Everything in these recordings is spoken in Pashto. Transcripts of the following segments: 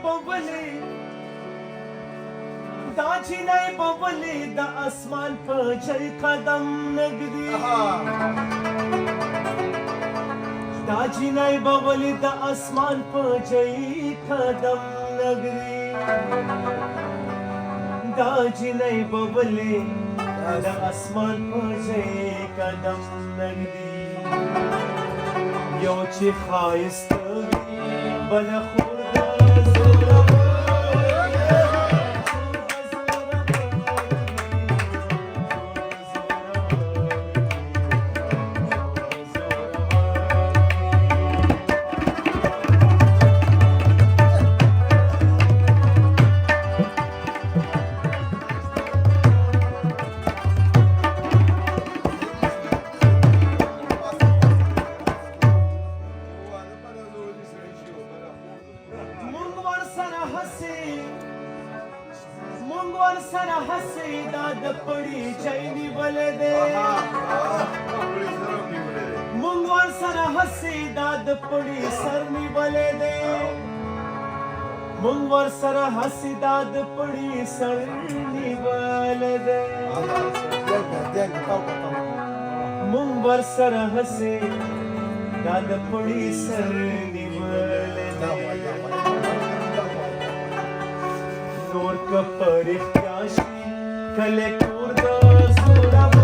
بولې دا جنۍ بولې د اسمان په چي قدم نګدي دا جنۍ بولې د اسمان په چي قدم نګدي دا جنۍ بولې د اسمان په چي قدم نګدي یو چې ښایسته وي بله خور د زوره مونږ سره هسې دا د پړي چای نیولې دی مونږ سره هسې دا د پړي سر نیولې دی مونږ سره هسې دا د پړي سر نیولې دی مونږ سره هسې دا د پړي سر نیولې دی نور که پر اختیار شي کله کور د زوره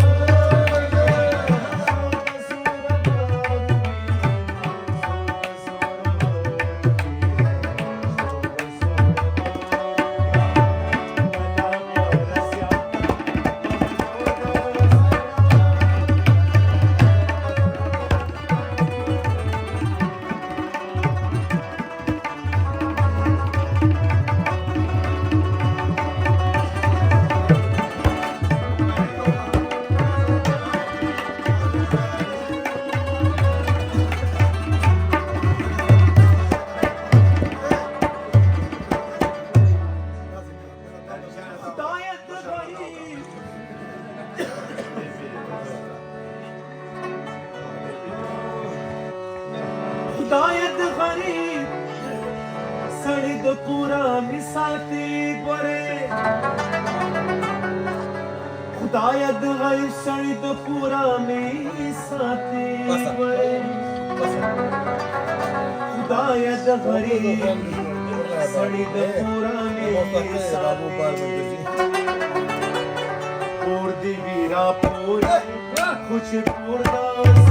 خدایت غریب سړی د پورا می ساتي ګوره خدایت غریب سړی د پورا می ساتي ګوره خدایت غریب سړی د پورا می ساتي اور دی ویرا پور خوش پور دا